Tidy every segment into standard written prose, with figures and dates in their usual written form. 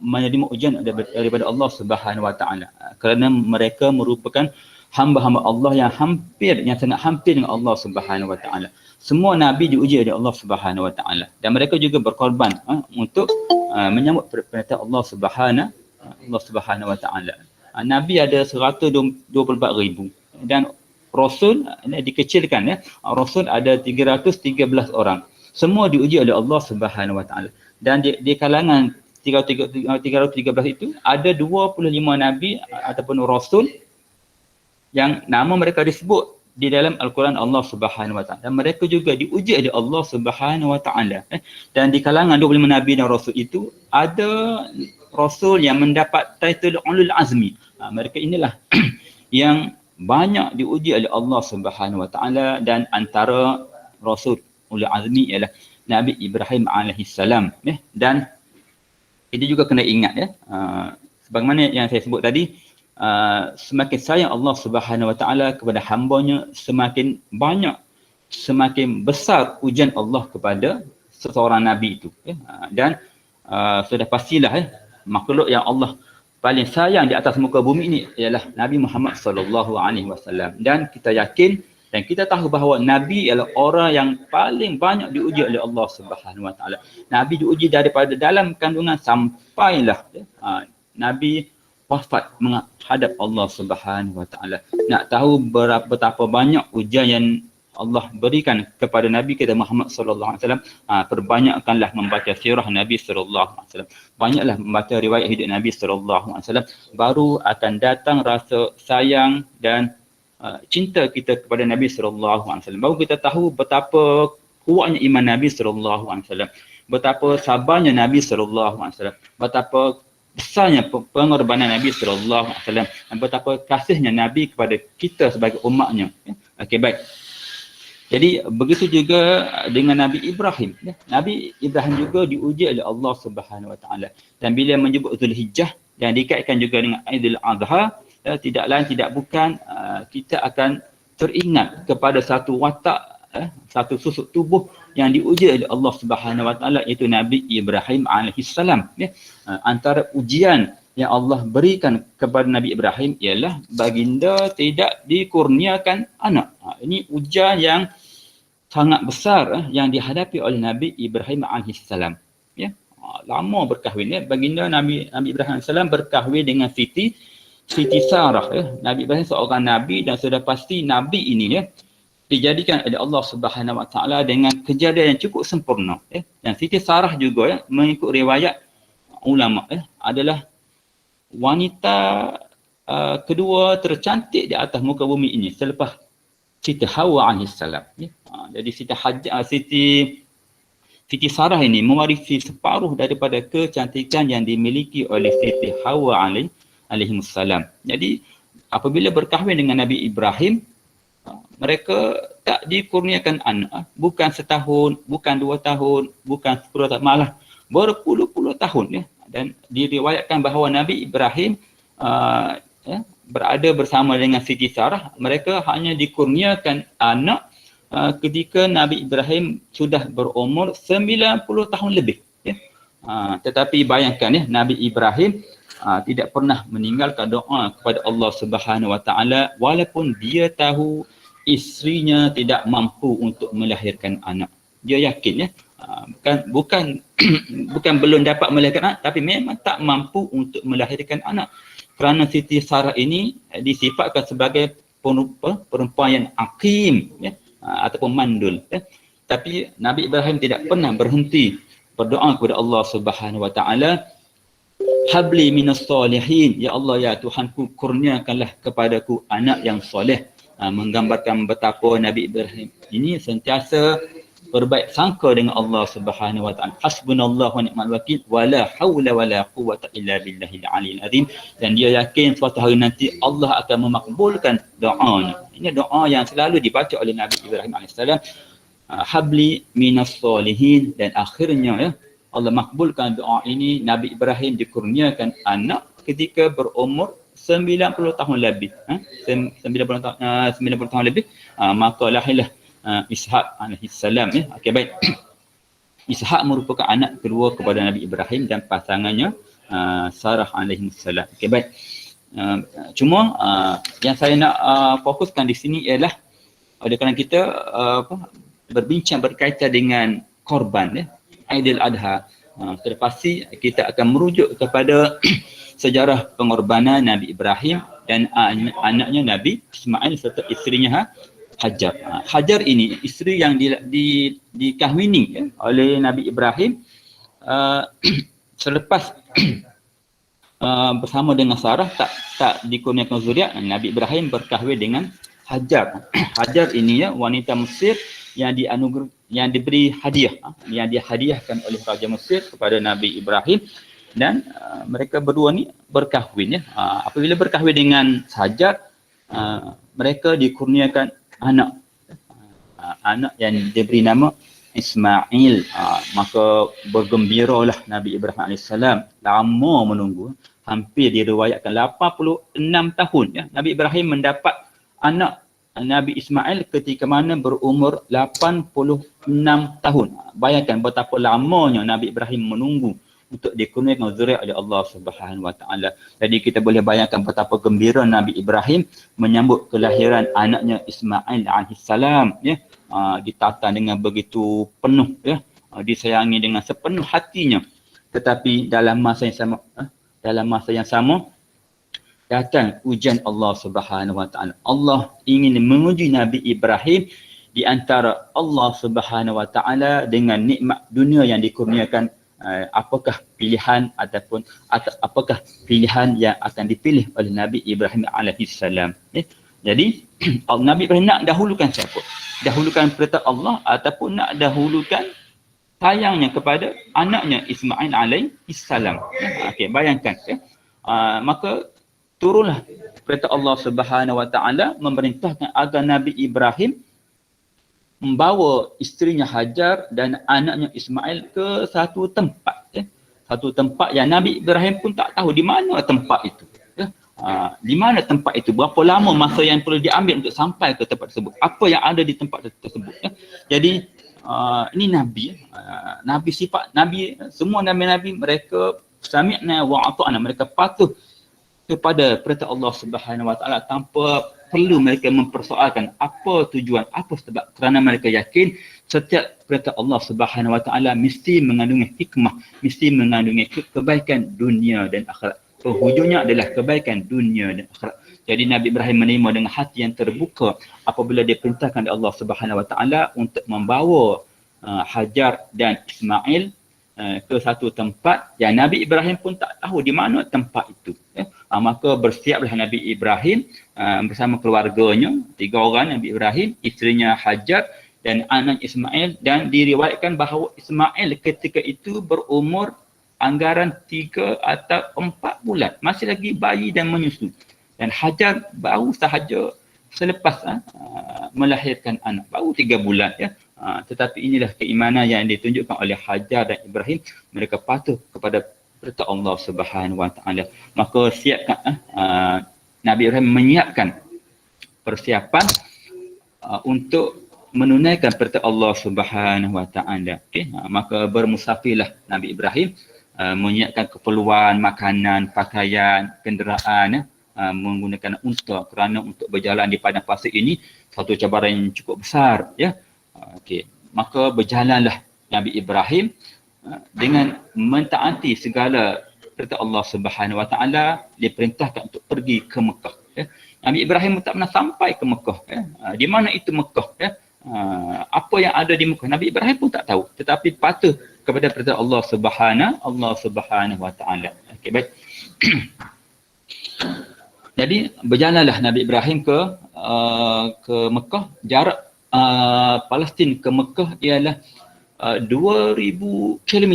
menerima ujian daripada Allah Subhanahu Wa Taala, kerana mereka merupakan hamba-hamba Allah yang sangat hampir dengan Allah Subhanahu Wa Taala. Semua nabi diuji oleh Allah Subhanahu Wa Taala, dan mereka juga berkorban untuk menyambut perintah Allah Subhanahu Wa Taala. Nabi ada 124,000 dan Rasul dikecilkan, Rasul ada 313 orang. Semua diuji oleh Allah Subhanahu Wa Taala. Dan di kalangan 313 itu ada 25 nabi ataupun rasul yang nama mereka disebut di dalam Al-Quran Allah Subhanahu Wa Taala. Dan mereka juga diuji oleh Allah Subhanahu Wa Taala. Dan di kalangan 25 nabi dan rasul itu ada rasul yang mendapat title Ulul Azmi. Mereka inilah yang banyak diuji oleh Allah Subhanahu Wa Taala, dan antara rasul Ulul Azmi ialah Nabi Ibrahim alaihissalam. Dan kita juga kena ingat sebagaimana yang saya sebut tadi, semakin sayang Allah Subhanahu Wa Taala kepada hamba-Nya, semakin banyak, semakin besar ujian Allah kepada seseorang nabi itu. Dan sudah pastilah makhluk yang Allah paling sayang di atas muka bumi ini ialah Nabi Muhammad sallallahu alaihi wasallam. Dan kita yakin dan kita tahu bahawa Nabi ialah orang yang paling banyak diuji oleh Allah Subhanahu Wa Taala. Nabi diuji daripada dalam kandungan sampailah Nabi wafat menghadap Allah Subhanahu Wa Taala. Nak tahu betapa banyak ujian yang Allah berikan kepada Nabi kita Muhammad sallallahu alaihi wasallam, perbanyakkanlah membaca sirah Nabi sallallahu alaihi wasallam. Banyaklah membaca riwayat hidup Nabi sallallahu alaihi wasallam, baru akan datang rasa sayang dan cinta kita kepada Nabi sallallahu alaihi wasallam. Baru kita tahu betapa kuatnya iman Nabi sallallahu alaihi wasallam, betapa sabarnya Nabi sallallahu alaihi wasallam, betapa besarnya pengorbanan Nabi sallallahu alaihi wasallam, dan betapa kasihnya Nabi kepada kita sebagai umatnya. Okey, baik. Jadi begitu juga dengan Nabi Ibrahim. Nabi Ibrahim juga diuji oleh Allah Subhanahu Wa Taala. Dan bila menyebut Zulhijjah dan dikaitkan juga dengan Aidil Adha, tidak lain tidak bukan kita akan teringat kepada satu watak, satu susuk tubuh yang diuji oleh Allah Subhanahu Wa Taala, iaitu Nabi Ibrahim alaihissalam. Antara ujian yang Allah berikan kepada Nabi Ibrahim ialah baginda tidak dikurniakan anak. Ini ujian yang sangat besar yang dihadapi oleh Nabi Ibrahim alaihissalam. Lama berkahwin. Baginda Nabi Ibrahim alaihissalam berkahwin dengan Siti Sarah. Nabi Ibrahim seorang Nabi, dan sudah pasti Nabi ini dijadikan oleh Allah Subhanahu Wa Taala dengan kejadian yang cukup sempurna. Dan Siti Sarah juga mengikut riwayat ulama adalah wanita kedua tercantik di atas muka bumi ini selepas Siti Hawa alaihissalam. Jadi Siti Sarah ini mewarisi separuh daripada kecantikan yang dimiliki oleh Siti Hawa alaihissalam. Jadi apabila berkahwin dengan Nabi Ibrahim, mereka tak dikurniakan anak. Bukan setahun, bukan 2 tahun, bukan 10 tahun, malah berpuluh-puluh tahun. Dan diriwayatkan bahawa Nabi Ibrahim berada bersama dengan Siti Sarah, mereka hanya dikurniakan anak ketika Nabi Ibrahim sudah berumur 90 tahun lebih. Tetapi bayangkan Nabi Ibrahim tidak pernah meninggalkan doa kepada Allah Subhanahu Wa Taala walaupun dia tahu isterinya tidak mampu untuk melahirkan anak. Dia yakin bukan belum dapat melahirkan anak, tapi memang tak mampu untuk melahirkan anak. Kerana Siti Sarah ini disifatkan sebagai perempuan yang hakim ataupun mandul. Tapi Nabi Ibrahim tidak pernah berhenti berdoa kepada Allah Subhanahu Wa Taala, habli minas solihin, ya Allah ya Tuhanku, kurniakanlah kepadaku anak yang soleh. Menggambarkan betapa Nabi Ibrahim ini sentiasa berbaik sangka dengan Allah Subhanahu Wa Taala. Hasbunallahu wa ni'mal wakil, wala haula wala quwwata illa billahil aliyil azim. Dan dia yakin suatu hari nanti Allah akan memakbulkan doanya. Ini doa yang selalu dibaca oleh Nabi Ibrahim alaihissalam. Habli minas solihin, dan akhirnya Allah makbulkan doa ini. Nabi Ibrahim dikurniakan anak ketika berumur 90 tahun lebih. 90 tahun lebih, maka lahirlah Ishaq alaihissalam. Okey, baik. Ishaq merupakan anak kedua kepada Nabi Ibrahim dan pasangannya Sarah alaihi salam. Okey, baik. Cuma yang saya nak fokuskan di sini ialah oleh kerana kita berbincang berkaitan dengan korban ya, Aidil Adha. Terpasti kita akan merujuk kepada sejarah pengorbanan Nabi Ibrahim dan anaknya Nabi Ismail serta isterinya Hajar. Hajar ini isteri yang dikahwini ya, oleh Nabi Ibrahim selepas bersama dengan Sarah tak dikurniakan zuriat. Nabi Ibrahim berkahwin dengan Hajar. Hajar ini ya, wanita Mesir yang diberi hadiah, yang dihadiahkan oleh Raja Mesir kepada Nabi Ibrahim, dan mereka berdua ni berkahwin ya. Apabila berkahwin dengan Hajar, mereka dikurniakan anak yang diberi nama Ismail. Maka bergembiralah Nabi Ibrahim AS. Lama menunggu, hampir diriwayatkan 86 tahun ya, Nabi Ibrahim mendapat anak Nabi Ismail ketika mana berumur 86 tahun. Bayangkan betapa lamanya Nabi Ibrahim menunggu untuk dikurniakan zuriat oleh Allah Subhanahu Wa Taala. Jadi kita boleh bayangkan betapa gembira Nabi Ibrahim menyambut kelahiran anaknya Ismail alaihi salam ya. Ditata dengan begitu penuh ya, disayangi dengan sepenuh hatinya. Tetapi dalam masa yang sama datang ujian Allah Subhanahu Wa Taala. Allah ingin menguji Nabi Ibrahim di antara Allah Subhanahu Wa Taala dengan nikmat dunia yang dikurniakan. Apakah pilihan apakah pilihan yang akan dipilih oleh Nabi Ibrahim alaihissalam. Jadi Nabi Ibrahim nak dahulukan siapa? Dahulukan perintah Allah ataupun nak dahulukan sayangnya kepada anaknya Ismail alaihissalam. Okey, bayangkan ya. Maka turunlah perintah Allah Subhanahu Wa Taala memerintahkan agar Nabi Ibrahim membawa isterinya Hajar dan anaknya Ismail ke satu tempat ya. Satu tempat yang Nabi Ibrahim pun tak tahu di mana tempat itu ya. Di mana tempat itu, berapa lama masa yang perlu diambil untuk sampai ke tempat tersebut, apa yang ada di tempat tersebut ya. Jadi ini Nabi sifat Nabi, semua Nabi-Nabi mereka sami'na wa ata'na, mereka patuh kepada perintah Allah Subhanahu Wa Taala tanpa perlu mereka mempersoalkan apa tujuan, apa sebab, kerana mereka yakin setiap perintah Allah Subhanahu Wa Taala mesti mengandungi hikmah, mesti mengandungi kebaikan dunia dan akhirat. Penghujungnya adalah kebaikan dunia dan akhirat. Jadi Nabi Ibrahim menerima dengan hati yang terbuka apabila diperintahkan oleh Allah Subhanahu Wa Taala untuk membawa Hajar dan Ismail ke satu tempat yang Nabi Ibrahim pun tak tahu di mana tempat itu ya. Maka bersiaplah Nabi Ibrahim bersama keluarganya, 3 orang Nabi Ibrahim, isterinya Hajar dan anak Ismail, dan diriwayatkan bahawa Ismail ketika itu berumur anggaran 3 atau 4 bulan, masih lagi bayi dan menyusu, dan Hajar baru sahaja selepas melahirkan anak, baru 3 bulan ya. Tetapi inilah keimanan yang ditunjukkan oleh Hajar dan Ibrahim, mereka patuh kepada perintah Allah Subhanahu Wa Taala. Maka siapkan Nabi Ibrahim menyiapkan persiapan untuk menunaikan perintah Allah Subhanahu Wa Taala. Okey, maka bermusafirlah Nabi Ibrahim, menyiapkan keperluan makanan, pakaian, kenderaan menggunakan unta, kerana untuk berjalan di padang pasir ini satu cabaran yang cukup besar ya. Okey, maka berjalanlah Nabi Ibrahim dengan mentaati segala perintah Allah Subhanahu Wa Taala, diperintahkan untuk pergi ke Mekah ya. Nabi Ibrahim tak pernah sampai ke Mekah ya. Di mana itu Mekah ya? Apa yang ada di Mekah Nabi Ibrahim pun tak tahu, tetapi patuh kepada perintah Allah Subhanahu Wa Taala. Okey, baik. Jadi berjalanlah Nabi Ibrahim ke Mekah. Jarak Palestin ke Mekah ialah 2000 km.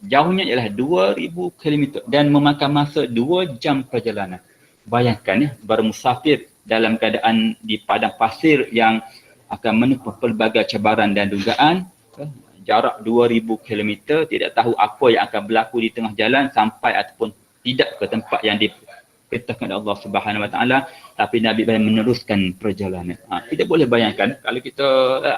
Jauhnya ialah 2000 km dan memakan masa 2 jam perjalanan. Bayangkan ya, bermusafir dalam keadaan di padang pasir yang akan menempuh pelbagai cabaran dan dugaan. Jarak 2000 km, tidak tahu apa yang akan berlaku di tengah jalan sampai ataupun tidak ke tempat yang diperintahkan oleh Allah Subhanahu Wa Taala, tapi Nabi Ibrahim meneruskan perjalanan. Kita boleh bayangkan kalau kita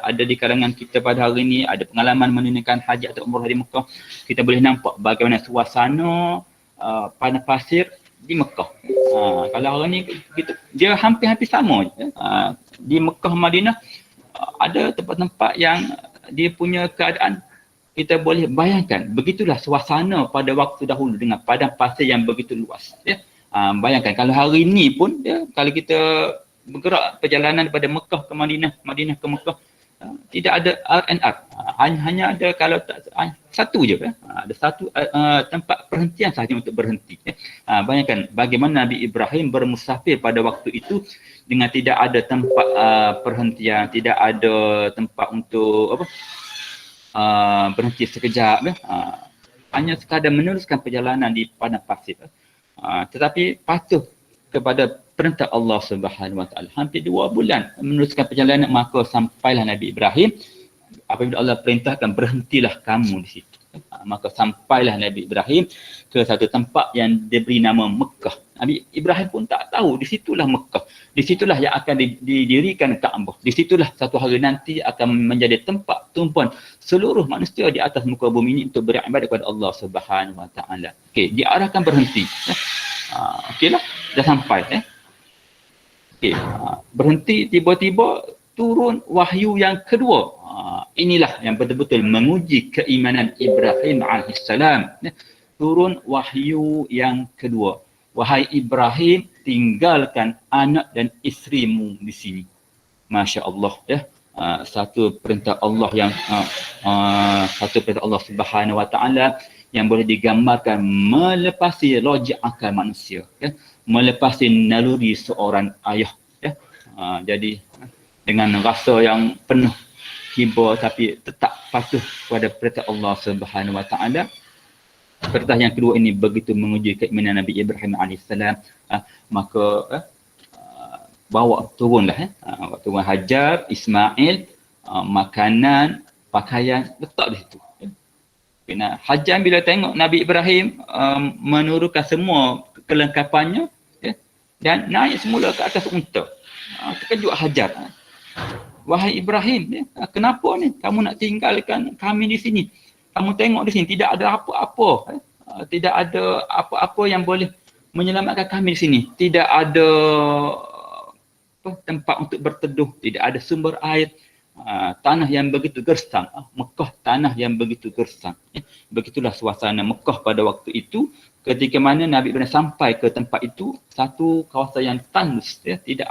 ada di kalangan kita pada hari ini, ada pengalaman menunaikan haji atau umrah di Mekah, kita boleh nampak bagaimana suasana padang pasir di Mekah. Kalau hari ni dia hampir-hampir sama je. Di Mekah Madinah ada tempat-tempat yang dia punya keadaan kita boleh bayangkan begitulah suasana pada waktu dahulu dengan padang pasir yang begitu luas, ya. Bayangkan kalau hari ini pun, ya, kalau kita bergerak perjalanan daripada Mekah ke Madinah, Madinah ke Mekah, tidak ada R&R, hanya ada kalau satu je, ya. Ada satu tempat perhentian sahaja untuk berhenti, ya. Bayangkan bagaimana Nabi Ibrahim bermusafir pada waktu itu dengan tidak ada tempat perhentian, tidak ada tempat untuk berhenti sekejap, ya. Hanya sekadar meneruskan perjalanan di padang pasir, tetapi patuh kepada perintah Allah Subhanahu Wa Taala. Hampir 2 bulan meneruskan perjalanan, maka sampailah Nabi Ibrahim. Apabila Allah perintahkan berhentilah kamu di situ, maka sampailah Nabi Ibrahim ke satu tempat yang diberi nama Mekah. Nabi Ibrahim pun tak tahu di situlah Mekah. Di situlah yang akan didirikan Kaabah. Di situlah satu hari nanti akan menjadi tempat tumpuan seluruh manusia di atas muka bumi ini untuk beribadat kepada Allah Subhanahu Wa Taala. Okey, diarahkan berhenti. Okeylah, dah sampai, Okey, berhenti, tiba-tiba turun wahyu yang kedua. Inilah yang betul-betul menguji keimanan Ibrahim alaihissalam. Turun wahyu yang kedua. Wahai Ibrahim, tinggalkan anak dan isterimu di sini. Masya Allah, ya. Satu perintah Allah yang satu perintah Allah Subhanahu Wa Taala yang boleh digambarkan melepasi logik akal manusia, ya. Melepasi naluri seorang ayah, ya. Jadi dengan rasa yang penuh hiba tapi tetap patuh kepada perintah Allah Subhanahu Wa Taala. Perintah yang kedua ini begitu menguji keimanan Nabi Ibrahim alaihissalam, maka bawa turunlah, turun Hajar, Ismail, makanan, pakaian, letak di situ. Nah, Hajar bila tengok Nabi Ibrahim menurunkan semua kelengkapannya, ya, dan naik semula ke atas unta. Terkejut Hajar. Wahai Ibrahim, ya, kenapa ni kamu nak tinggalkan kami di sini? Kamu tengok di sini tidak ada apa-apa, tidak ada apa-apa yang boleh menyelamatkan kami di sini. Tidak ada tempat untuk berteduh, tidak ada sumber air, tanah yang begitu gersang. Mekah tanah yang begitu gersang. Begitulah suasana Mekah pada waktu itu. Ketika mana Nabi Ibrahim sampai ke tempat itu, satu kawasan yang tandus, ya, tidak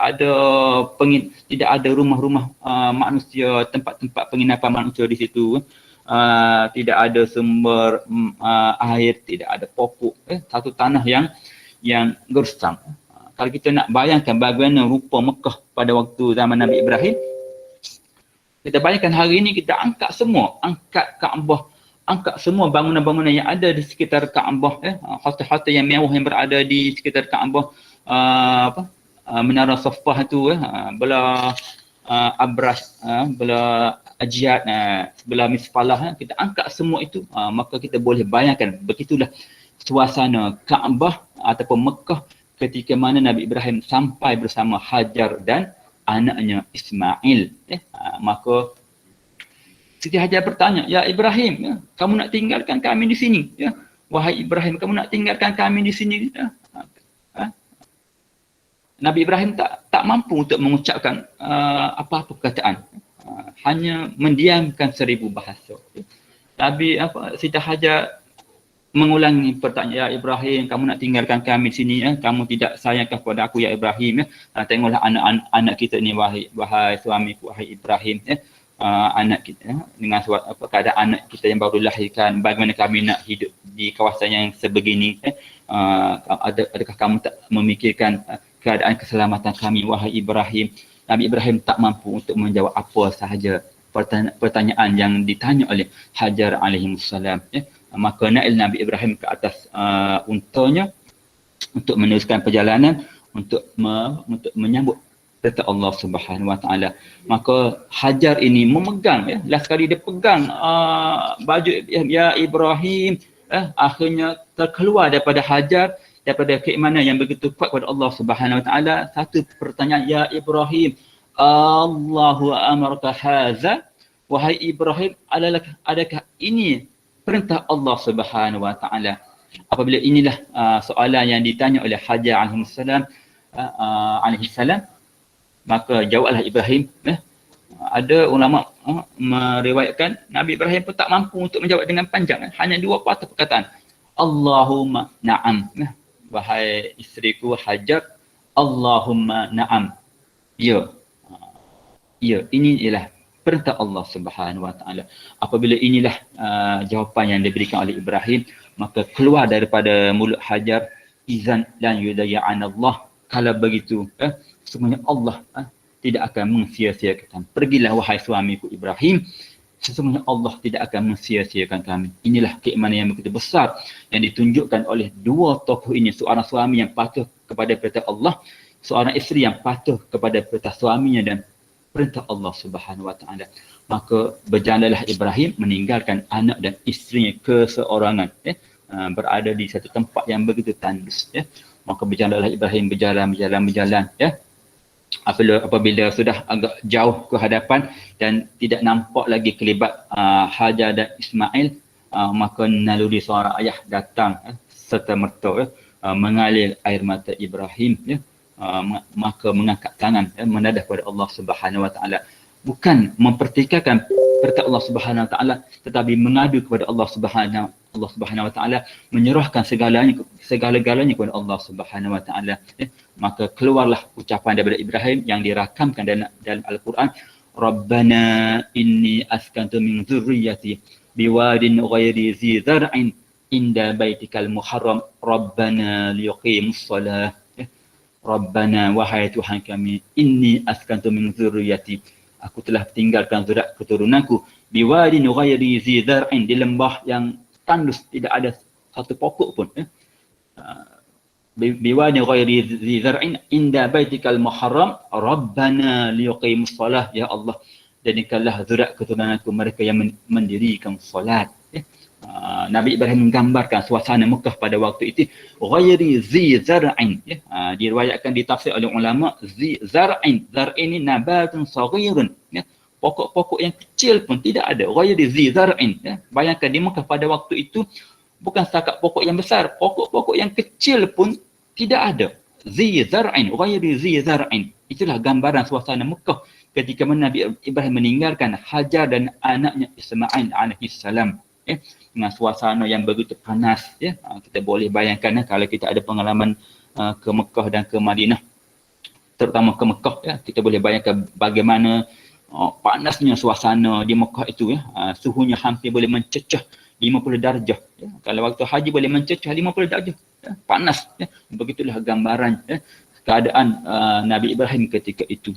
ada rumah-rumah manusia, tempat-tempat penginapan manusia di situ. Tidak ada sumber air, tidak ada pokok, satu tanah yang gersang. Kalau kita nak bayangkan bagaimana rupa Mekah pada waktu zaman Nabi Ibrahim, kita bayangkan hari ini kita angkat Kaabah, angkat semua bangunan-bangunan yang ada di sekitar Kaabah, hotel-hotel yang mewah yang berada di sekitar Kaabah, Menara Safah itu, belah Abras, belah Ajiyat, sebelah Misfalah, kita angkat semua itu, maka kita boleh bayangkan begitulah suasana Kaabah ataupun Mekah ketika mana Nabi Ibrahim sampai bersama Hajar dan anaknya Ismail. Maka Siti Hajar bertanya, ya Ibrahim, ya, kamu nak tinggalkan kami di sini, ya. Wahai Ibrahim, kamu nak tinggalkan kami di sini, ya. Nabi Ibrahim tak mampu untuk mengucapkan apa-apa perkataan. Hanya mendiamkan 1000 bahasa. Tapi Siti Hajar mengulangi pertanyaan, ya Ibrahim, kamu nak tinggalkan kami di sini, ya? Kamu tidak sayangkan kepada aku, ya Ibrahim, ya? Tengoklah anak kita ni, wahai suamiku, wahai Ibrahim, ya? Anak kita, ya? Dengan keadaan anak kita yang baru dilahirkan, bagaimana kami nak hidup di kawasan yang sebegini, ya? Adakah kamu tak memikirkan keadaan keselamatan kami, wahai Ibrahim? Nabi Ibrahim tak mampu untuk menjawab apa sahaja pertanyaan yang ditanya oleh Hajar alaihissalam, ya? Maka naik Nabi Ibrahim ke atas untanya untuk meneruskan perjalanan, untuk menyambut perintah Allah Subhanahu Wa Taala. Maka Hajar ini memegang, ya, last kali dia pegang baju, ya Ibrahim, akhirnya terkeluar daripada Hajar daripada keimanan yang begitu kuat kepada Allah Subhanahu Wa Taala, satu pertanyaan, ya Ibrahim, Allahu amarka haza, wahai Ibrahim, adakah ini perintah Allah Subhanahu Wa Taala? Apabila inilah soalan yang ditanya oleh Hajar alaihissalam, maka jawablah Ibrahim. Ada ulama meriwayatkan Nabi Ibrahim pun tak mampu untuk menjawab dengan panjang, hanya dua patah perkataan, Allahumma na'am. Wahai isteriku Hajar, Allahumma na'am. Ya. Ya, ini ialah perintah Allah Subhanahu Wa Taala. Apabila inilah jawapan yang diberikan oleh Ibrahim, maka keluar daripada mulut Hajar, izan lan yudayyan Allah. Kalau begitu, semuanya Allah tidak akan mensia-siakan. Pergilah wahai suamiku Ibrahim, sesungguhnya Allah tidak akan mensia-siakan kami. Inilah keimanan yang begitu besar yang ditunjukkan oleh dua tokoh ini, seorang suami yang patuh kepada perintah Allah, seorang isteri yang patuh kepada perintah suaminya dan perintah Allah Subhanahu Wa Taala. Maka berjalanlah Ibrahim meninggalkan anak dan isterinya keseorangan, berada di satu tempat yang begitu tandus. Maka berjalanlah Ibrahim, berjalan. Apabila sudah agak jauh ke hadapan dan tidak nampak lagi kelibat Hajar dan Ismail, maka naluri seorang ayah datang serta merta mengalir air mata Ibrahim, maka mengangkat tangan menadah kepada Allah Subhanahu Wa Taala, bukan mempertikaikan perintah Allah Subhanahu Wa Taala, tetapi mengadu kepada Allah Subhanahu Wa Taala, menyerahkan segala-galanya kepada Allah Subhanahu Wa Taala. Maka keluarlah ucapan daripada Ibrahim yang dirakamkan dalam Al-Quran, Rabbana inni askantu min dzurriyyati biwadin ghairi zi zar'in inda baitikal muharram Rabbana liqimus shalah. Rabbana, wahai Tuhan kami, inni askantu min dzurriyyati, aku telah tinggalkan zuriat keturunanku, biwadin ghairi zi zar'in, di lembah yang tandus, tidak ada satu pokok pun. Biwadin ghairi zi zar'in inda baitikal muharram Rabbana liqimus shalah. Ya Allah, jadikanlah zuriat keturunanku mereka yang mendirikan solat. Nabi Ibrahim menggambarkan suasana Mekah pada waktu itu, ghairi zi zar'in. Diriwayatkan, ditafsir oleh ulama, zi zar'in, zar'in ini nabatun saghirun, pokok-pokok yang kecil pun tidak ada, ghairi zi zar'in. Bayangkan di Mekah pada waktu itu bukan setakat pokok yang besar, pokok-pokok yang kecil pun tidak ada. Zi zar'in, ghairi zi zar'in. Itulah gambaran suasana Mekah ketika Nabi Ibrahim meninggalkan Hajar dan anaknya Ismail alaihissalam. Dengan suasana yang begitu panas, kita boleh bayangkan kalau kita ada pengalaman ke Mekah dan ke Madinah, terutama ke Mekah, kita boleh bayangkan bagaimana panasnya suasana di Mekah itu. Suhunya hampir boleh mencecah 50 darjah. Kalau waktu haji boleh mencecah 50 darjah, panas. Begitulah gambaran keadaan Nabi Ibrahim ketika itu.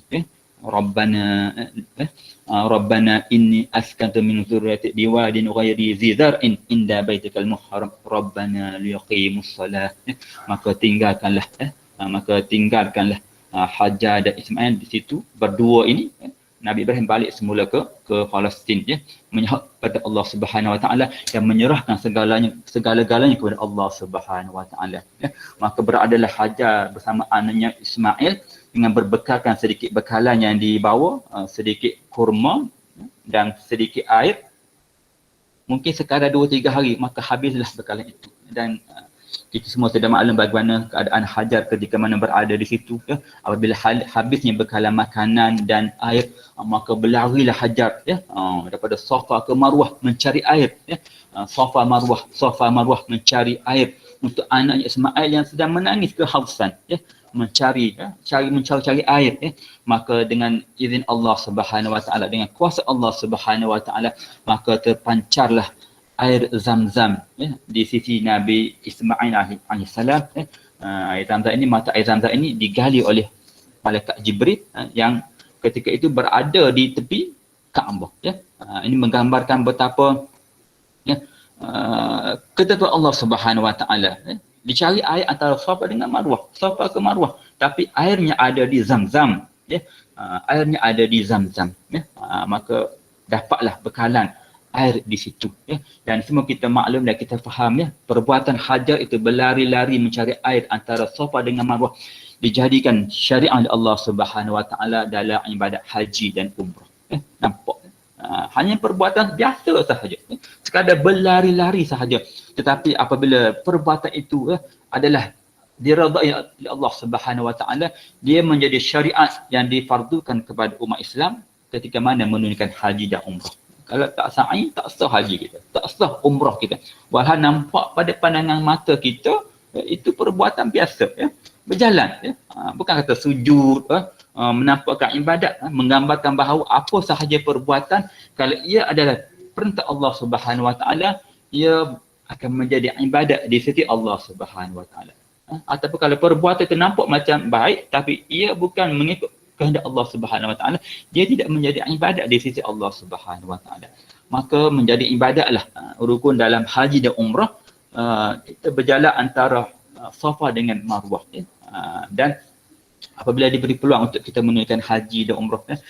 Rabbana inni askantu min dzurriyyati biwadin ghairi zi zar'in inda baitikal muharram Rabbana liqimus shalah. Maka tinggalkanlah Hajar dan Ismail di situ berdua ini. Nabi Ibrahim balik semula ke Palestin, menyahut pada Allah Subhanahu Wa Taala dan menyerahkan segala-galanya kepada Allah Subhanahu Wa Taala. Maka beradalah Hajar bersama anaknya Ismail dengan berbekalkan sedikit bekalan yang dibawa, sedikit kurma dan sedikit air. Mungkin sekadar 2-3 hari, maka habislah bekalan itu. Dan kita semua sudah maklum bagaimana keadaan Hajar ketika mana berada di situ. Apabila habisnya bekalan makanan dan air, maka berlarilah Hajar daripada Safa ke Marwah mencari air. Safa Marwah mencari air untuk anaknya Ismail yang sedang menangis kehausan, mencari air. Maka dengan izin Allah Subhanahu Wa Taala, dengan kuasa Allah Subhanahu Wa Taala, maka terpancarlah air Zam-Zam di sisi Nabi Ismail alaihissalam. Mata air Zam-Zam ini digali oleh malaikat Jibril yang ketika itu berada di tepi Kaabah. Ini menggambarkan betapa ketentuan Allah Subhanahu Wa Taala. Dicari air antara Safa dengan Marwah, Safa ke Marwah, tapi airnya ada di Zam-Zam. Airnya ada di Zam-Zam. Maka dapatlah bekalan air di situ ya. Dan semua kita maklum dan kita faham ya, perbuatan Hajar itu berlari-lari mencari air antara Safa dengan Marwah dijadikan syariat oleh Allah Subhanahu Wa Taala dalam ibadat haji dan umrah. Nampak? Hanya perbuatan biasa sahaja. Sekadar berlari-lari sahaja. Tetapi apabila perbuatan itu adalah diredai oleh Allah Subhanahu Wa Taala, dia menjadi syariat yang difardukan kepada umat Islam ketika mana menunaikan haji dan umrah. Kalau tak sa'i, tak sah haji kita. Tak sah umrah kita. Walau nampak pada pandangan mata kita, itu perbuatan biasa. Ya. Berjalan. Ya. Bukan kata sujud, menampakkan ibadat, menggambarkan bahawa apa sahaja perbuatan, kalau ia adalah perintah Allah Subhanahu Wa Taala, ia akan menjadi ibadat di sisi Allah Subhanahu Wa Taala. Ataupun kalau perbuatan itu nampak macam baik, tapi ia bukan mengikut kehendak Allah Subhanahu Wa Taala, dia tidak menjadi ibadat di sisi Allah Subhanahu Wa Taala. Maka menjadi ibadatlah rukun dalam haji dan umrah, kita berjalan antara Safa dengan Marwah ya. Dan apabila diberi peluang untuk kita menunaikan haji dan umrah ya,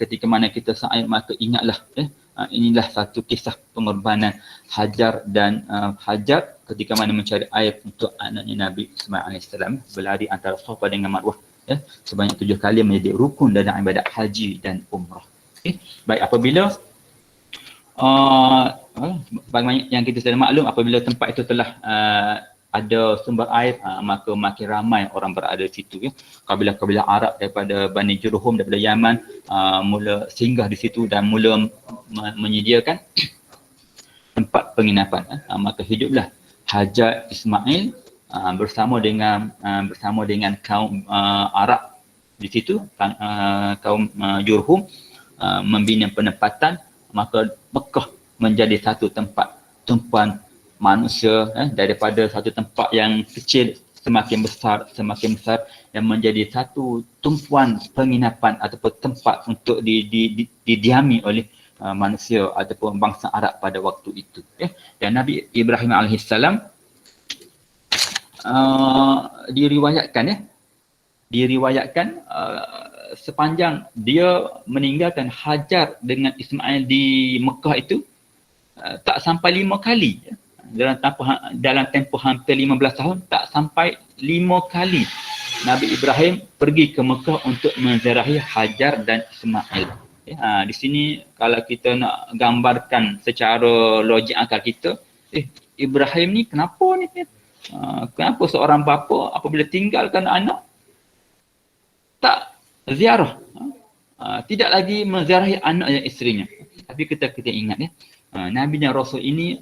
ketika mana kita sa'i, maka ingatlah ya, inilah satu kisah pengorbanan Hajar dan Hajar ketika mana mencari air untuk anaknya Nabi Ismail AS berlari antara Safa dengan Marwah ya, sebanyak 7 kali menjadi rukun dalam ibadat haji dan umrah. Okay. Baik, apabila bagaimana yang kita sudah maklum, apabila tempat itu telah ada sumber air, maka makin ramai orang berada di situ ya. Kabilah-kabilah Arab daripada Bani Jurhum, daripada Yaman mula singgah di situ dan mula menyediakan tempat penginapan. Maka hiduplah Hajar Ismail bersama dengan kaum Arab di situ, kaum Jurhum membina penempatan. Maka Mekah menjadi satu tempat tumpuan manusia daripada satu tempat yang kecil semakin besar dan menjadi satu tumpuan penginapan ataupun tempat untuk didiami oleh manusia ataupun bangsa Arab pada waktu itu. Dan Nabi Ibrahim alaihissalam diriwayatkan sepanjang dia meninggalkan Hajar dengan Ismail di Mekah itu tak sampai 5 kali. Dalam tempoh hampir 15 tahun, tak sampai 5 kali Nabi Ibrahim pergi ke Mekah untuk menziarahi Hajar dan Ismail. Di sini kalau kita nak gambarkan secara logik akal kita, Ibrahim ni kenapa ni? Kenapa seorang bapa apabila tinggalkan anak tak ziarah, tidak lagi menziarahi anak dan isterinya. Tapi kita ingat ya, Nabi dan Rasul ini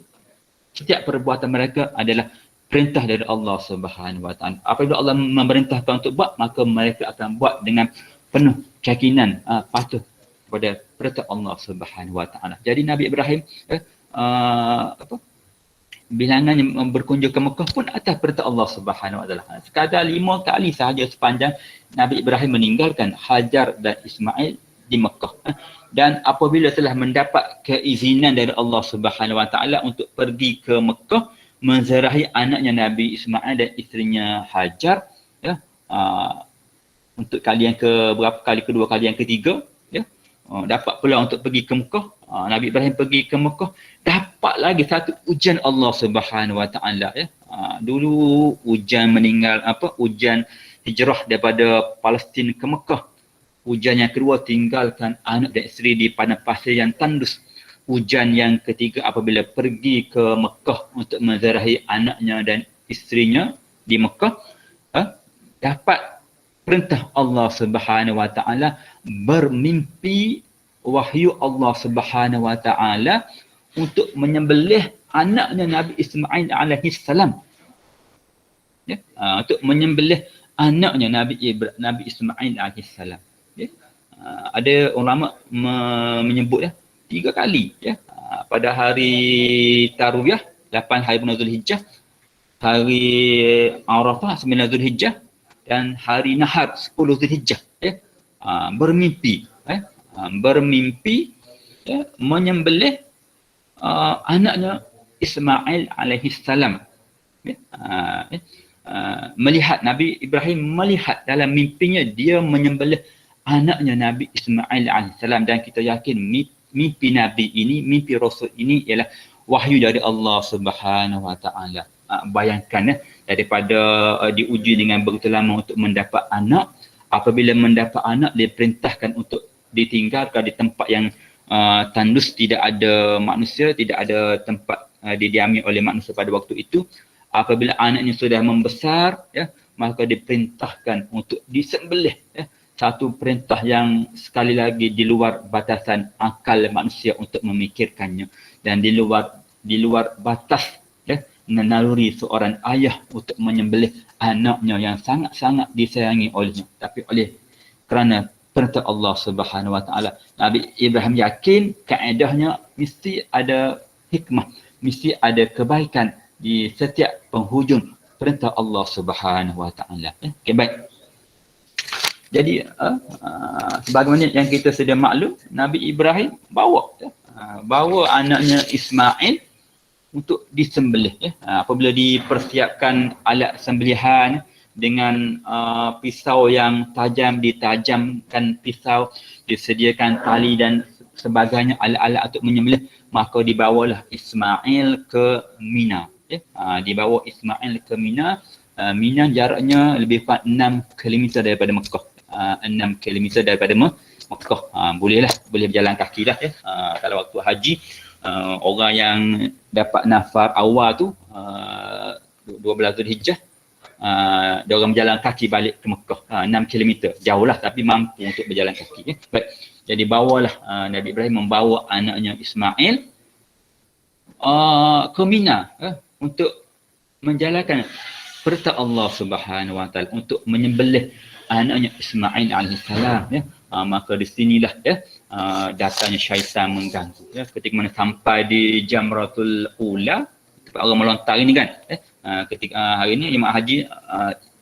setiap perbuatan mereka adalah perintah dari Allah Subhanahu Wa Taala. Apabila Allah memerintahkan untuk buat, maka mereka akan buat dengan penuh keyakinan patuh kepada perintah Allah Subhanahu Wa Taala. Jadi Nabi Ibrahim bilangan yang berkunjung ke Mekah pun atas perintah Allah Subhanahu Wa Taala. Sekadar 5 kali sahaja sepanjang Nabi Ibrahim meninggalkan Hajar dan Ismail di Mekah. Dan apabila telah mendapat keizinan dari Allah Subhanahu Wa Taala untuk pergi ke Mekah menziarahi anaknya Nabi Ismail dan isterinya Hajar ya, untuk kali yang kedua kali yang ketiga ya, dapat pula untuk pergi ke Mekah. Nabi Ibrahim pergi ke Mekah, dapat lagi satu ujian Allah Subhanahu Wa Taala ya. Dulu ujian ujian hijrah daripada Palestin ke Mekah. Ujian yang kedua, tinggalkan anak dan isteri di padang pasir yang tandus. Ujian yang ketiga, apabila pergi ke Mekah untuk menziarahi anaknya dan isterinya di Mekah, dapat perintah Allah Subhanahu Wa Taala, bermimpi wahyu Allah Subhanahu Wa Taala untuk menyembelih anaknya Nabi Ismail alaihissalam. Ya, untuk menyembelih anaknya Nabi Ismail alaihissalam. Ya. Ada ulama menyebut 3 kali ya. Pada hari Tarwiyah 8 hari bulan Zulhijjah, hari Arafah 9 Zulhijjah dan hari Nahar 10 Zulhijjah ya. Bermimpi ya, menyembelih anaknya Ismail alaihissalam ya. Melihat Nabi Ibrahim melihat dalam mimpinya dia menyembelih anaknya Nabi Ismail AS, dan kita yakin mimpi Nabi ini, mimpi Rasul ini ialah wahyu dari Allah Subhanahu Wa Taala. Bayangkan daripada diuji dengan begitu lama untuk mendapat anak, apabila mendapat anak diperintahkan untuk ditinggalkan di tempat yang tandus, tidak ada manusia, tidak ada tempat didiami oleh manusia pada waktu itu. Apabila anaknya sudah membesar, ya, maka diperintahkan untuk disembelih, ya. Satu perintah yang sekali lagi di luar batasan akal manusia untuk memikirkannya, dan di luar batas, ya, naluri seorang ayah untuk menyembelih anaknya yang sangat-sangat disayangi olehnya. Tapi kerana perintah Allah Subhanahu Wa Taala, Nabi Ibrahim yakin kaedahnya mesti ada hikmah, mesti ada kebaikan di setiap penghujung perintah Allah Subhanahu Wa Taala. Okey, baik. Jadi sebagaimana yang kita sedia maklum, Nabi Ibrahim bawa anaknya Ismail untuk disembelih, ya. Apabila dipersiapkan alat sembelihan dengan pisau yang tajam, ditajamkan pisau, disediakan tali dan sebagainya, alat-alat untuk menyembelih, maka dibawalah Ismail ke Mina, ya. Dibawa Ismail ke Mina. Mina jaraknya lebih kurang 6 km daripada Mekah. 6 km daripada Mekah. Boleh berjalan kaki lah, ya. Kalau waktu haji, orang yang dapat nafar awal tu 12 Zulhijjah, dia orang berjalan kaki balik ke Mekah. 6 km, jauh lah, tapi mampu untuk berjalan kaki, ya. Baik. Jadi bawalah Nabi Ibrahim membawa anaknya Ismail ke Mina, untuk menjalankan perintah Allah Subhanahu Wa Taala untuk menyembelih anaknya Ismail alaihissalam, ya. Maka di sinilah, ya, datangnya syaitan mengganggu, ya. Ketika mana sampai di Jamratul Ula, tempat orang melontar ini kan, ketika hari ini jemaah haji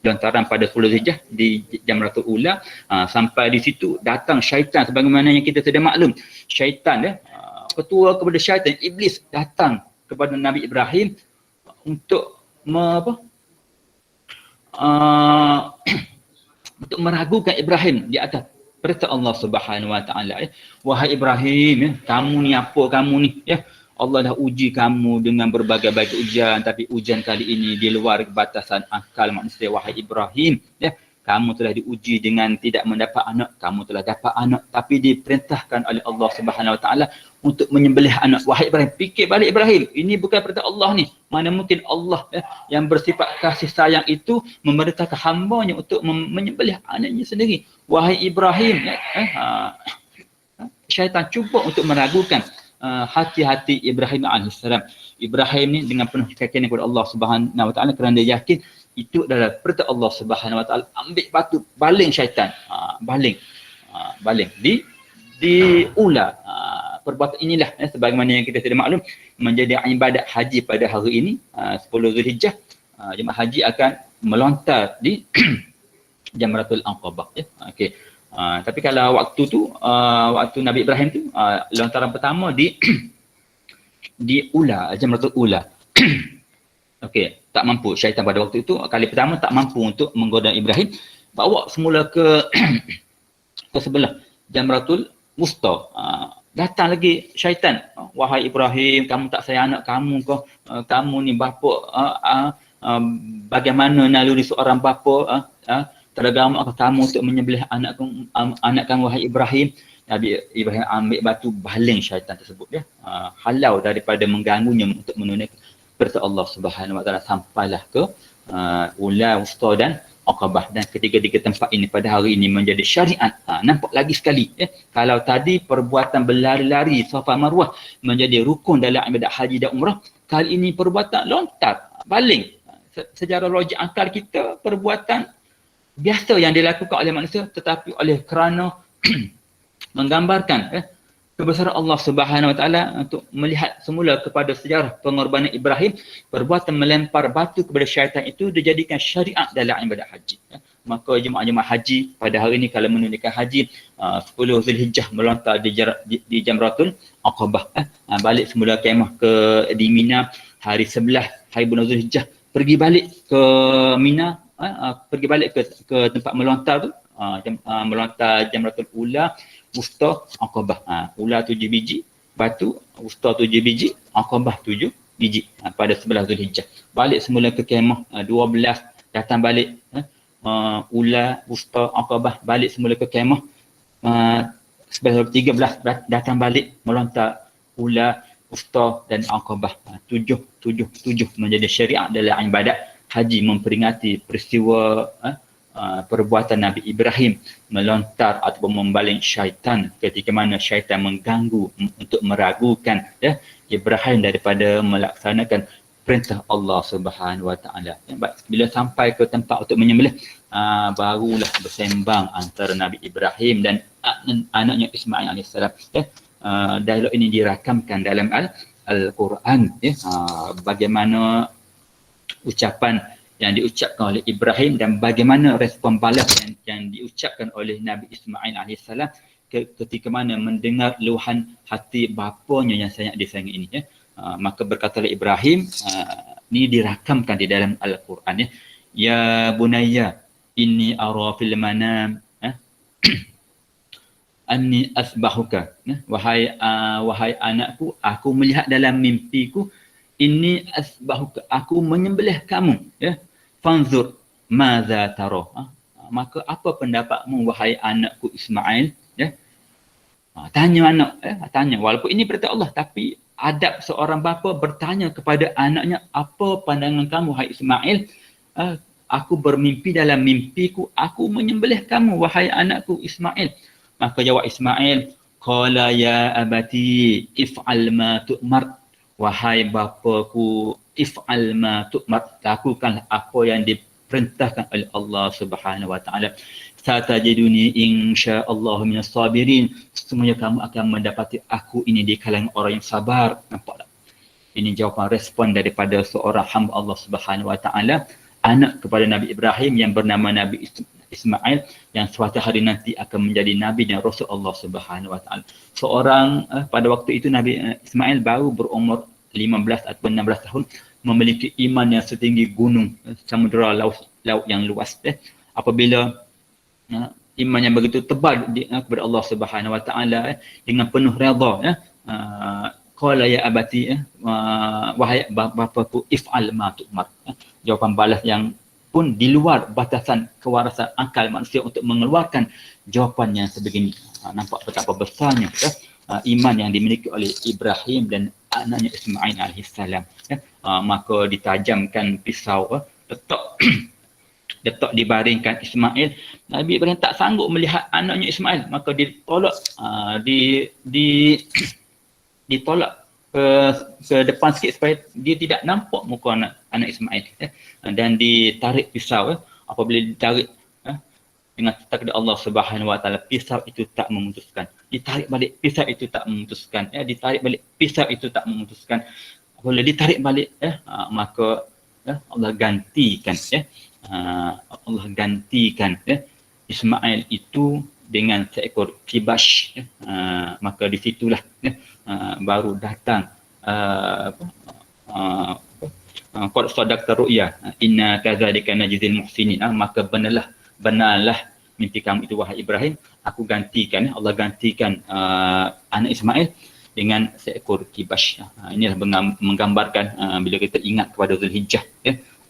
lontaran pada 10 Zulhijjah di Jamratul Ula, sampai di situ datang syaitan, sebagaimana yang kita sudah maklum, syaitan, ya, ketua kepada syaitan, iblis datang kepada Nabi Ibrahim untuk untuk meragukan Ibrahim di atas perintah Allah Subhanahu Wa Taala, ya. Wahai Ibrahim, ya, kamu ni apa kamu ni, ya. Allah dah uji kamu dengan berbagai-bagai ujian, tapi ujian kali ini di luar batasan akal manusia. Wahai Ibrahim, ya, kamu telah diuji dengan tidak mendapat anak, kamu telah dapat anak, tapi diperintahkan oleh Allah Subhanahu Wa Taala untuk menyembelih anak. Wahai Ibrahim, fikir balik Ibrahim, ini bukan perintah Allah ni. Mana mungkin Allah, ya, yang bersifat kasih sayang itu memerintahkan hamba-Nya untuk menyembelih anaknya sendiri. Wahai Ibrahim, ya, syaitan cuba untuk meragukan hati-hati Ibrahim alaihissalam. Ibrahim ni dengan penuh keyakinan kepada Allah Subhanahu Wa Taala, kerana dia yakin itu adalah perintah Allah Subhanahu Wa Taala. Ambil batu, baling syaitan, baling di Ula. Perbuatan inilah, sebagaimana yang kita sudah maklum, menjadi ibadat haji pada hari ini, 10 Zulhijjah. Jemaah haji akan melontar di Jamratul Aqabah, ya. Okey. Tapi kalau waktu tu, waktu Nabi Ibrahim tu, lontaran pertama di Ula, Jamratul Ula. Okey, tak mampu syaitan pada waktu itu, kali pertama tak mampu untuk menggoda Ibrahim. Bawa semula ke sebelah Jamratul Wusta. Datang lagi syaitan. Wahai Ibrahim, kamu tak sayang anak kamu ke? Kamu ni bapa, bagaimana naluri seorang bapa, teragama kamu untuk menyembelih anak kamu, wahai Ibrahim. Nabi Ibrahim ambil batu, baling syaitan tersebut, ya. Halau daripada mengganggunya untuk menunaikan perintah Allah Subhanahu Wa Taala, sampailah ke Ula, Wusta dan Aqabah. Dan ketiga-tiga tempat ini pada hari ini menjadi syariat. Nampak lagi sekali, ya. Kalau tadi perbuatan berlari-lari Safa Marwah menjadi rukun dalam ibadat haji dan umrah, kali ini perbuatan lontar, baling. Secara logik akal kita, perbuatan biasa yang dilakukan oleh manusia, tetapi oleh kerana menggambarkan kebesaran Allah Subhanahu Wa Taala, untuk melihat semula kepada sejarah pengorbanan Ibrahim, perbuatan melempar batu kepada syaitan itu dijadikan syariat dalam ibadat haji, ya. Maka jemaah-jemaah haji pada hari ini kalau menunaikan haji 10 Zulhijjah melontar di Jamratul Aqabah, balik semula kemah di Mina hari 11 hari bulan Zulhijjah, pergi balik ke Mina, pergi balik ke tempat melontar tu, melontar Jamratul Ula, wusta, Aqabah. Ular 7 biji, batu, wusta 7 biji, Aqabah 7 biji pada 11 Zulhijjah. Balik semula ke kemah 12, datang balik ular, wusta, Aqabah, balik semula ke kemah 13 datang balik melontar ular, wusta dan Aqabah. 7 menjadi syariat dalam ibadat haji, memperingati peristiwa perbuatan Nabi Ibrahim melontar ataupun membaling syaitan ketika mana syaitan mengganggu untuk meragukan Ibrahim daripada melaksanakan perintah Allah Subhanahu Wa Taala. Bila sampai ke tempat untuk menyembelih, barulah bersembang antara Nabi Ibrahim dan anaknya Ismail alaihissalam. Dialog ini dirakamkan dalam Al-Quran. Bagaimana ucapan yang diucapkan oleh Ibrahim dan bagaimana respon balas yang diucapkan oleh Nabi Ismail alaihissalam ketika mana mendengar luahan hati bapanya yang sangat disayangi ini. Maka berkatalah Ibrahim, ini dirakamkan di dalam Al-Quran. Ya bunayya inni ara fil manam anni asbahuka. Wahai anakku, aku melihat dalam mimpiku, inni asbahuka, aku menyembelih kamu. Fanzur madza tara. Maka apa pendapatmu wahai anakku Ismail? Tanya anak, tanya. Walaupun ini perintah Allah, tapi adab seorang bapa bertanya kepada anaknya, apa pandangan kamu wahai Ismail? Aku bermimpi dalam mimpiku, aku menyembelih kamu wahai anakku Ismail. Maka jawab Ismail, qala ya abati if'al ma tu'mar. Wahai bapaku, if'al ma tu'mar, lakukanlah apa yang diperintahkan oleh Allah Subhanahu Wa Taala. Satajiduni insyaallah minas sabirin. Semuanya kamu akan mendapati aku ini di kalangan orang yang sabar. Nampak tak? Ini jawapan respon daripada seorang hamba Allah Subhanahu Wa Taala, anak kepada Nabi Ibrahim yang bernama Nabi Ismail, yang suatu hari nanti akan menjadi Nabi dan Rasul Allah Subhanahu Wa Taala. Seorang pada waktu itu Nabi Ismail baru berumur 15 atau 16 tahun, memiliki iman yang setinggi gunung, samudera laut yang luas. Apabila iman yang begitu tebal kepada Allah Subhanahu Wa Taala dengan penuh redha, qala ya abati, wahai bapaku, if'al ma tu'mar. Jawapan balas yang pun di luar batasan kewarasan akal manusia untuk mengeluarkan jawapan yang sebegini. Nampak betapa besarnya iman yang dimiliki oleh Ibrahim dan anaknya Ismail alaihissalam. Maka ditajamkan pisau, letak dibaringkan Ismail. Nabi Ibrahim tak sanggup melihat anaknya Ismail, maka ditolak ditolak ke depan sikit supaya dia tidak nampak muka anak Ismail. Dan ditarik pisau. Apabila ditarik dengan takdir Allah Subhanahu Wa Taala, pisau itu tak memutuskan. Ditarik balik, pisau itu tak memutuskan. Ditarik balik, pisau itu tak memutuskan. Apabila ditarik balik, maka Allah gantikan. Allah gantikan Ismail itu dengan seekor kibash. Maka di situlah baru datang qad sadaqta ru'ya inna kadzalika najzil muhsinin. Maka benarlah mimpi kamu itu wahai Ibrahim, aku gantikan, Allah gantikan anak Ismail dengan seekor kibash. Inilah menggambarkan bila kita ingat kepada Zulhijjah,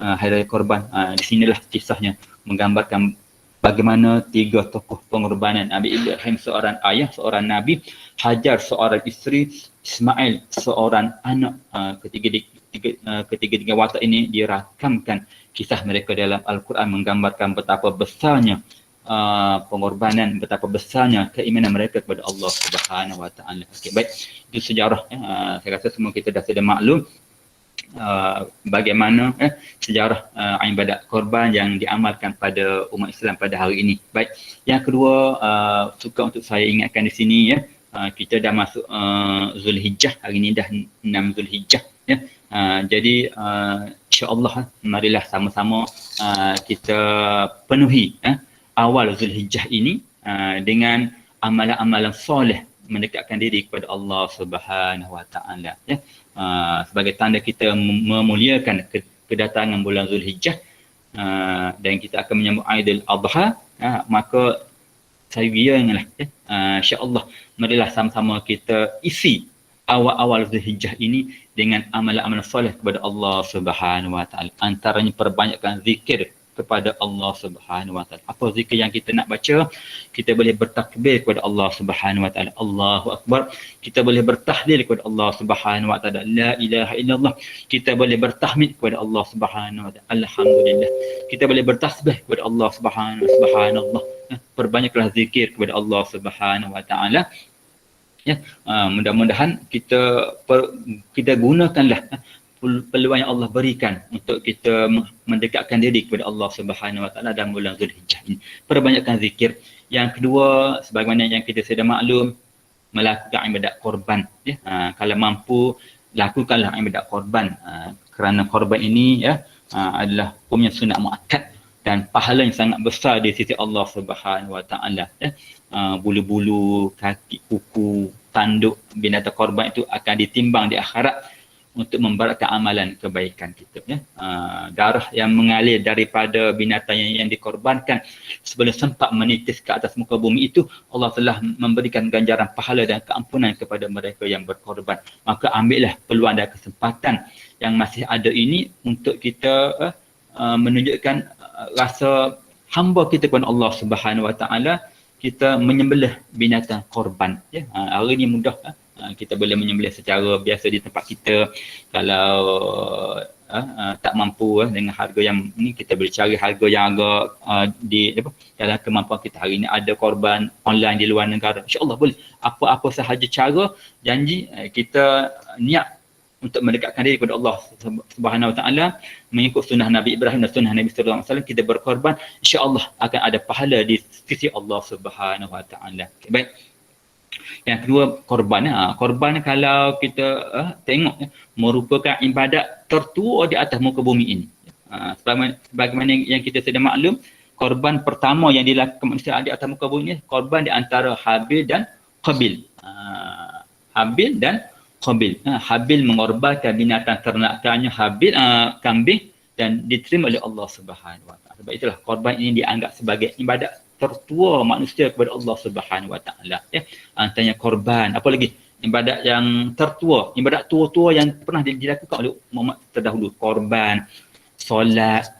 hari raya korban. Di sinilah kisahnya menggambarkan bagaimana tiga tokoh pengorbanan. Nabi Ibrahim seorang ayah, seorang nabi, Hajar seorang isteri, Ismail seorang anak. Ketiga watak ini dirakamkan kisah mereka dalam Al-Quran, menggambarkan betapa besarnya pengorbanan, betapa besarnya keimanan mereka kepada Allah Subhanahu Wa Taala. Okey, baik, itu sejarah. Saya rasa semua kita dah sudah maklum bagaimana sejarah ibadat korban yang diamalkan pada umat Islam pada hari ini. Baik, yang kedua, suka untuk saya ingatkan di sini, kita dah masuk Zulhijjah. Hari ini dah 6 Zulhijjah. Jadi insya-Allah marilah sama-sama kita penuhi awal Zulhijjah ini dengan amalan-amalan soleh mendekatkan diri kepada Allah Subhanahu Wa Taala. Sebagai tanda kita memuliakan kedatangan bulan Zulhijjah, dan kita akan menyambut Aidil Adha, maka sayanglah ya. Insya-Allah marilah sama-sama kita isi awal-awal Zulhijjah ini dengan amalan-amalan soleh kepada Allah Subhanahu wa taala. Antaranya perbanyakkan zikir kepada Allah Subhanahu wa taala. Apa zikir yang kita nak baca? Kita boleh bertakbir kepada Allah Subhanahu wa taala. Allahu akbar. Kita boleh bertahlil kepada Allah Subhanahu wa taala. La ilaha illallah. Kita boleh bertahmid kepada Allah Subhanahu wa taala. Alhamdulillah. Kita boleh bertasbih kepada Allah Subhanallah. Perbanyaklah zikir kepada Allah Subhanahu wa taala. Ya, mudah-mudahan kita gunakanlah peluang yang Allah berikan untuk kita mendekatkan diri kepada Allah Subhanahu wa taala dalam bulan Zulhijjah ini. Perbanyakkan zikir. Yang kedua, sebagaimana yang kita sudah maklum, melakukan ibadat korban ya. Kalau mampu lakukanlah ibadat korban. Kerana korban ini ya adalah hukumnya sunat muakkad dan pahala yang sangat besar di sisi Allah Subhanahu wa taala ya. Bulu-bulu, kaki, kuku, tanduk binatang korban itu akan ditimbang di akhirat untuk memberatkan amalan kebaikan kita ya. Darah yang mengalir daripada binatang yang dikorbankan sebelum sempat menitis ke atas muka bumi itu, Allah telah memberikan ganjaran pahala dan keampunan kepada mereka yang berkorban. Maka ambillah peluang dan kesempatan yang masih ada ini untuk kita menunjukkan rasa hamba kita kepada Allah Subhanahu wa taala. Kita menyembelih binatang korban ya. Hari ni mudah kita boleh menyembelih secara biasa di tempat kita. Kalau tak mampu dengan harga yang ni, kita boleh cari harga yang agak di dalam kemampuan kita. Hari ni ada korban online di luar negara, insya-Allah boleh. Apa-apa sahaja cara, janji kita niat untuk mendekatkan diri kepada Allah Subhanahu wa taala, mengikut sunnah Nabi Ibrahim dan sunnah Nabi sallallahu alaihi wasallam, kita berkorban, insya-Allah akan ada pahala di sisi Allah Subhanahu wa taala. Okay, baik. Yang kedua, korban. Korban kalau kita tengok merupakan ibadat tertua di atas muka bumi ini. Sebagaimana yang kita sudah maklum, korban pertama yang dilakukan manusia di atas muka bumi ini, korban di antara Habil dan Qabil. Habil dan Qabil. Habil mengorbankan binatang ternakannya Habil, kambing, dan diterima oleh Allah Subhanahu wa taala. Sebab itulah korban ini dianggap sebagai ibadat tertua manusia kepada Allah Subhanahu wa taala ya. Antaranya korban, apa lagi? Ibadat yang tertua, ibadat tua-tua yang pernah dilakukan oleh umat terdahulu. Korban, solat,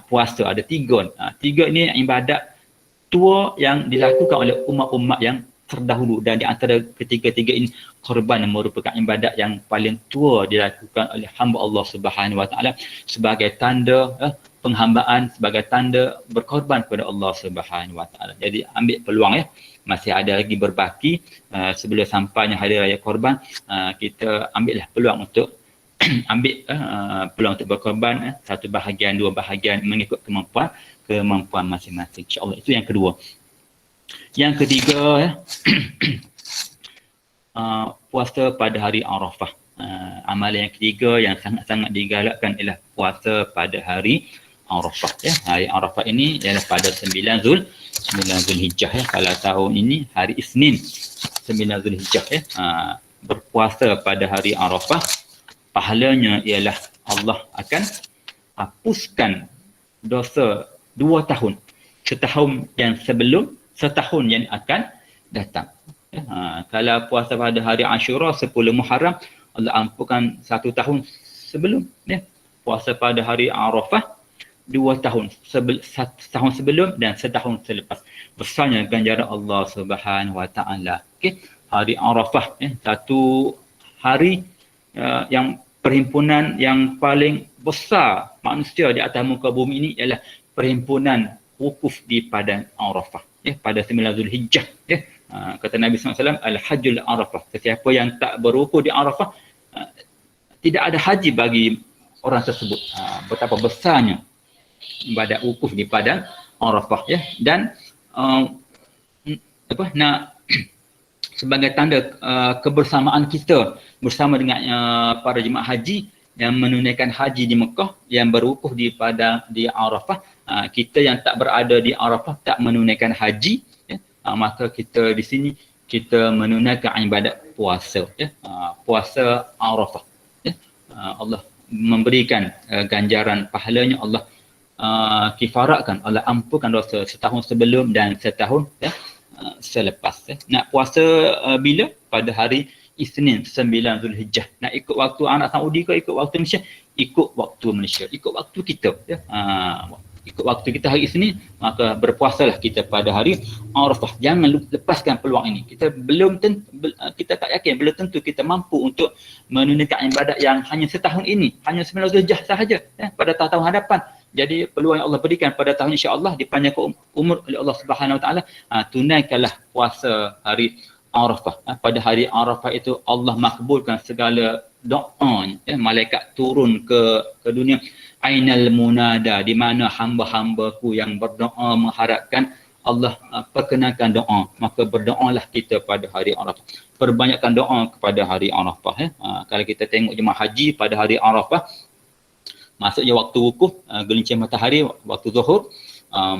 puasa, ada tiga. Tiga ini ibadat tua yang dilakukan oleh umat-umat yang terdahulu, dan di antara ketiga-tiga ini, korban merupakan ibadat yang paling tua dilakukan oleh hamba Allah Subhanahu wa taala sebagai tanda penghambaan, sebagai tanda berkorban kepada Allah Subhanahu wa taala. Jadi ambil peluang ya, masih ada lagi berbaki sebelum sampainya hari raya korban, kita ambillah peluang untuk ambil peluang untuk berkorban, satu bahagian, dua bahagian mengikut kemampuan masing-masing. Insya-Allah itu yang kedua. Yang ketiga puasa pada hari Arafah. Amalan yang ketiga yang sangat-sangat digalakkan ialah puasa pada hari Arafah ya. Hari Arafah ini ialah pada 9 Zulhijjah ya. Kalau tahun ini hari Isnin 9 Zulhijjah ya. Berpuasa pada hari Arafah, pahalanya ialah Allah akan hapuskan dosa 2 tahun. Setahun yang akan datang. Kalau puasa pada hari Ashura 10 Muharram, Allah ampunkan 1 tahun sebelum ya. Puasa pada hari Arafah 2 tahun, setahun sebelum dan setahun selepas. Besarnya ganjaran Allah Subhanahu wa taala. Okey, hari Arafah ya, satu hari yang perhimpunan yang paling besar manusia di atas muka bumi ini ialah perhimpunan wukuf di padang Arafah ya, pada 9 Zulhijjah ya. Kata Nabi SAW, Al-Hajjul Arafah. Sesiapa yang tak berwukuf di Arafah, tidak ada haji bagi orang tersebut. Betapa besarnya ibadat wukuf di padang Arafah ya. Dan sebagai tanda kebersamaan kita bersama dengan para jemaah haji yang menunaikan haji di Mekah, yang berwukuf di padang di Arafah, kita yang tak berada di Arafah, tak menunaikan haji ya, maka kita di sini kita menunaikan ibadat puasa ya. Puasa Arafah ya. Allah memberikan ganjaran pahalanya, Allah kifaratkan, Allah ampunkan dosa setahun sebelum dan setahun ya, selepas. Nak puasa bila? Pada hari Isnin 9 Zulhijjah. Nak ikut waktu anak Saudi ke ikut waktu Malaysia? Ikut waktu Malaysia. Ikut waktu kita. Ya. Ikut waktu kita hari Isnin, maka berpuasalah kita pada hari Arafah. Jangan lepaskan peluang ini. Kita kita tak yakin, belum tentu kita mampu untuk menunaikan ibadat yang hanya setahun ini, hanya 9 Zulhijjah sahaja, ya, pada tahun hadapan. Jadi peluang yang Allah berikan pada tahun insya-Allah dipanjangkan umur oleh Allah Subhanahu Wa Taala. Tunaikanlah puasa hari Arafah. Pada hari Arafah itu Allah makbulkan segala doa. Malaikat turun ke dunia. Ainal munada, di mana hamba-hambaku yang berdoa mengharapkan Allah perkenankan doa. Maka berdoalah kita pada hari Arafah. Perbanyakkan doa kepada hari Arafah. Kalau kita tengok jemaah haji pada hari Arafah, maksudnya waktu wukuf, gelincir matahari, waktu zuhur,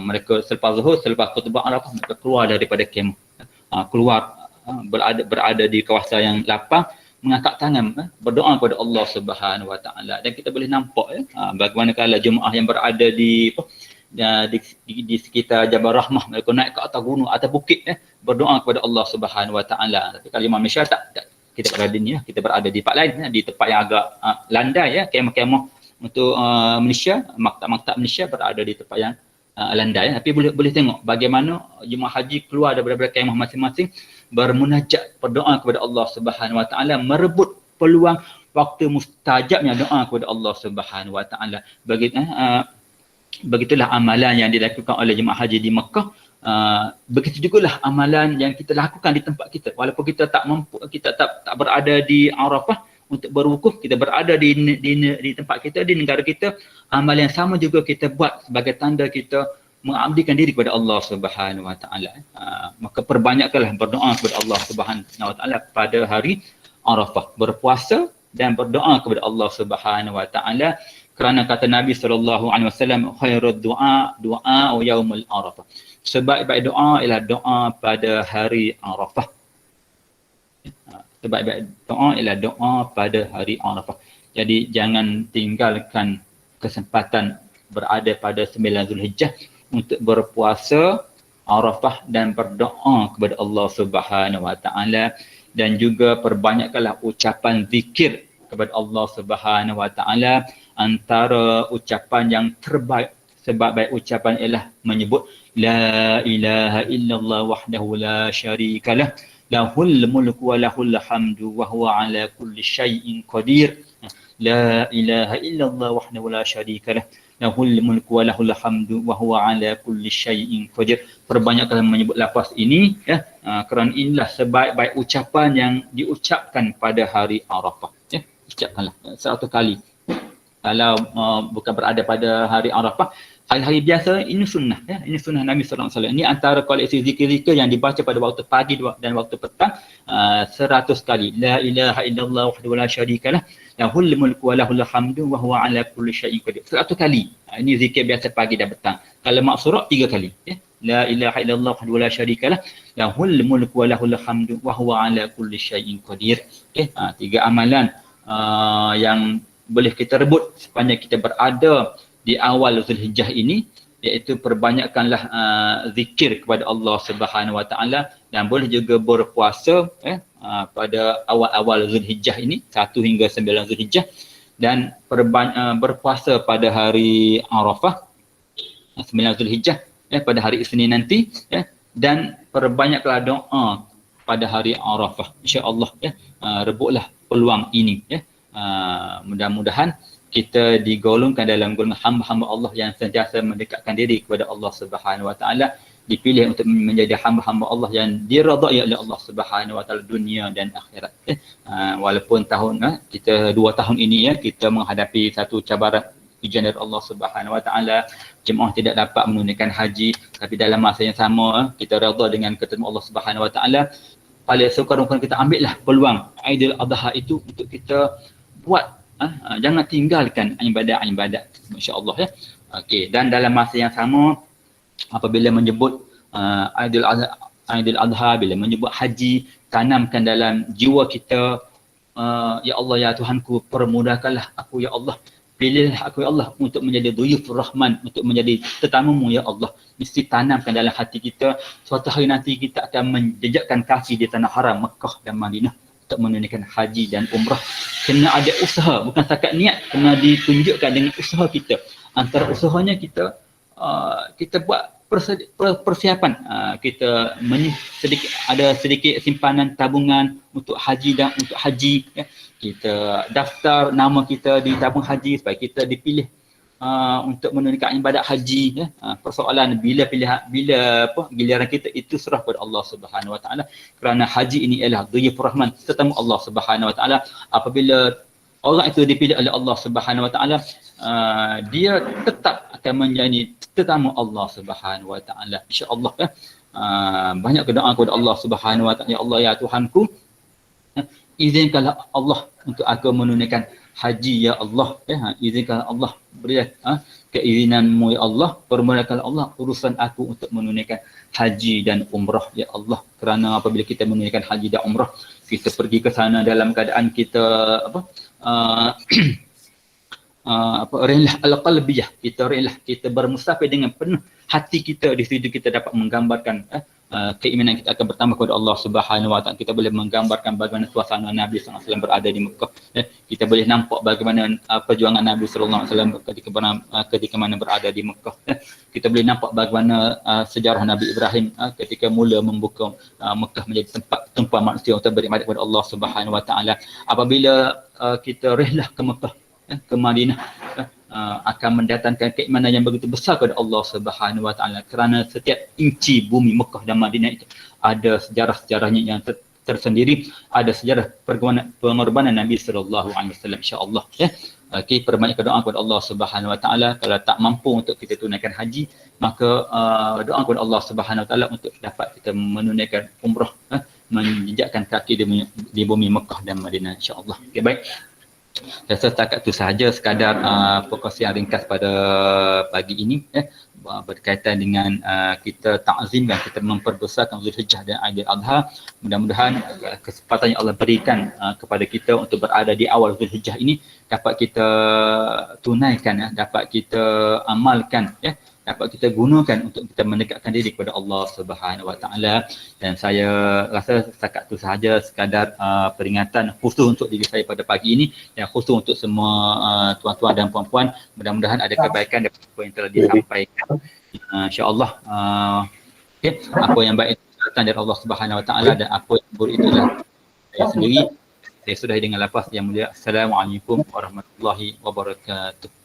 mereka selepas zuhur, selepas khutbah Arafah, mereka keluar daripada kemah. Berada di kawasan yang lapang, mengangkat tangan, berdoa kepada Allah Subhanahu Wa Taala. Dan kita boleh nampak bagaimana kalau jemaah yang berada di sekitar Jabal Rahmah, mereka naik ke atas gunung, atas bukit, berdoa kepada Allah Subhanahu Wa Taala. Tapi kalau jemaah Malaysia tak kita berada ni, kita berada di tempat lain, di tempat yang agak landai, kemah-kemah untuk Malaysia, maktab-maktab Malaysia berada di tempat yang landai. Tapi boleh tengok bagaimana jemaah haji keluar daripada kemah masing-masing, bermunajat, berdoa kepada Allah Subhanahu Wa Taala, merebut peluang waktu mustajabnya doa kepada Allah Subhanahu Wa Taala. Begitulah amalan yang dilakukan oleh jemaah haji di Mekah. Begitu jugalah amalan yang kita lakukan di tempat kita. Walaupun kita tak mampu, kita tak berada di Arafah untuk berwukuf, kita berada di tempat kita, di negara kita, amalan yang sama juga kita buat sebagai tanda kita mengabdikan diri kepada Allah Subhanahu Wa Taala. Maka perbanyakkanlah berdoa kepada Allah Subhanahu Wa Taala pada hari Arafah, berpuasa dan berdoa kepada Allah Subhanahu Wa Taala, kerana kata Nabi SAW, khairud du'a yaumul Arafah. Sebaik-baik doa ialah doa pada hari Arafah. Sebaik-baik doa ialah doa pada hari Arafah. Jadi jangan tinggalkan kesempatan berada pada 9 Zulhijjah untuk berpuasa Arafah dan berdoa kepada Allah Subhanahu Wa Taala, dan juga perbanyakkanlah ucapan zikir kepada Allah Subhanahu Wa Taala. Antara ucapan yang terbaik, sebaik-baik ucapan ialah menyebut la ilaha illallah wahdahu la syarikalah, lahul mulku wa lahul hamdu wa huwa ala kulli syai'in qadir. La ilaha illallah wahdahu la syarikalah, lahul mulku wa lahul hamdu wa huwa ala kulli syai'in qadir. Perbanyakkan menyebut lafaz ini, kerana inilah sebaik-baik ucapan yang diucapkan pada hari Arafah. Ucapkanlah 100 kali. Kalau bukan berada pada hari Arafah, hari-hari biasa, ini sunnah, ini sunnah Nabi SAW. Ini antara koleksi zikir-zikir yang dibaca pada waktu pagi dan waktu petang 100 kali. La ilaha illallah wahdahu la syarikalah, lahul mulku wa lahul hamdu wa huwa ala kulli syai'in qadir. 100 kali. Ini zikir biasa pagi dan petang. Kalau maksurat 3 kali. La ilaha illallah wahdahu la syarikalah, lahul mulku wa lahul hamdu wa huwa ala kulli syai'in qadir. 3 amalan yang boleh kita rebut sepanjang kita berada di awal Zulhijjah ini, iaitu perbanyakkanlah zikir kepada Allah Subhanahu Wa Taala, dan boleh juga berpuasa pada awal-awal Zulhijjah ini, 1 hingga 9 Zulhijjah, dan berpuasa pada hari Arafah 9 Zulhijjah, pada hari Isnin nanti, dan perbanyaklah doa pada hari Arafah, insya-Allah. Rebutlah peluang ini. Mudah-mudahan kita digolongkan dalam golongan hamba-hamba Allah yang sentiasa mendekatkan diri kepada Allah Subhanahu Wa Taala, dipilih untuk menjadi hamba-hamba Allah yang diridai oleh Allah Subhanahu Wa Taala dunia dan akhirat. Walaupun kita 2 tahun ini kita menghadapi satu cabaran ujian dari Allah Subhanahu Wa Taala, jemaah tidak dapat menunaikan haji, tapi dalam masa yang sama kita redha dengan ketetapan Allah Subhanahu Wa Taala. Paling sekurang-kurangnya kita ambillah peluang Aidil Adha itu untuk kita buat, jangan tinggalkan ibadat-ibadat, masya-Allah. Okey, dan dalam masa yang sama apabila menyebut Aidil Adha, bila menyebut haji, tanamkan dalam jiwa kita, ya Allah ya Tuhanku, permudahkanlah aku ya Allah, pilih aku ya Allah untuk menjadi dhuyufur rahman, untuk menjadi tetamumu ya Allah. Mesti tanamkan dalam hati kita, suatu hari nanti kita akan menjejakkan kaki di tanah haram Mekah dan Madinah untuk menunaikan haji dan umrah. Kena ada usaha, bukan setakat niat, kena ditunjukkan dengan usaha kita. Antara usahanya kita kita buat persiapan, kita ada sedikit simpanan tabungan untuk haji dan untuk haji, ya. Kita daftar nama kita di tabung haji supaya kita dipilih untuk menunaikan ibadat haji, ya. Persoalan bila giliran kita itu serah kepada Allah Subhanahu Wa Taala, kerana haji ini ialah dhuyufur rahman, tetamu Allah Subhanahu Wa Taala. Apabila orang itu dipilih oleh Allah Subhanahu Wa Taala, dia tetap akan menjadi tetamu Allah Subhanahu Wa Taala, insya-Allah, ya. Banyak berdoa kepada Allah Subhanahu Wa Taala, ya Allah ya Tuhanku, izinkanlah Allah untuk aku menunaikan haji ya Allah, ya. Izinkanlah Allah, berilah keizinanmu ya Allah, permudahkanlah Allah urusan aku untuk menunaikan haji dan umrah ya Allah. Kerana apabila kita menunaikan haji dan umrah, kita pergi ke sana dalam keadaan kita rehlah al-qalbiyah, kita bermusafir dengan penuh hati kita. Di situ kita dapat menggambarkan keimanan kita akan bertambah kepada Allah Subhanahu Wa Taala. Kita boleh menggambarkan bagaimana suasana Nabi sallallahu alaihi wasallam berada di Mekah, ya. Kita boleh nampak bagaimana perjuangan Nabi sallallahu alaihi wasallam ketika mana berada di Mekah, ya. Kita boleh nampak bagaimana sejarah Nabi Ibrahim ketika mula membuka Mekah menjadi tempat tumpuan manusia untuk beribadat kepada Allah Subhanahu Wa Taala. Apabila kita rehlah ke Mekah, ke Madinah, akan mendatangkan keimanan yang begitu besar kepada Allah Subhanahu Wa Taala, kerana setiap inci bumi Mekah dan Madinah itu ada sejarah-sejarahnya yang tersendiri, ada sejarah pengorbanan Nabi sallallahu alaihi wasallam, insya-Allah, ya. Okey, perbanyak doa kepada Allah Subhanahu Wa Taala. Kalau tak mampu untuk kita tunaikan haji, maka doa kepada Allah Subhanahu Wa Taala untuk dapat kita menunaikan umrah, menjejakkan kaki di bumi Mekah dan Madinah, insya-Allah. Okey, baik. Rasa setakat itu sahaja sekadar perkongsian ringkas pada pagi ini, berkaitan dengan kita ta'zim dan kita memperbesarkan Zulhijjah dan Aidil Adha. Mudah-mudahan kesempatan yang Allah berikan kepada kita untuk berada di awal Zulhijjah ini dapat kita tunaikan, dapat kita amalkan, dapat kita gunakan untuk kita mendekatkan diri kepada Allah Subhanahu Wa Taala. Dan saya rasa setakat itu sahaja sekadar peringatan khusus untuk diri saya pada pagi ini, yang khusus untuk semua tuan-tuan dan puan-puan. Mudah-mudahan ada kebaikan daripada apa yang telah disampaikan, insya-Allah. Apa yang baik itu datang dari Allah Subhanahu Wa Taala, dan apa yang buruk itulah saya sendiri. Saya sudahi dengan lafaz yang mulia. Assalamualaikum warahmatullahi wabarakatuh.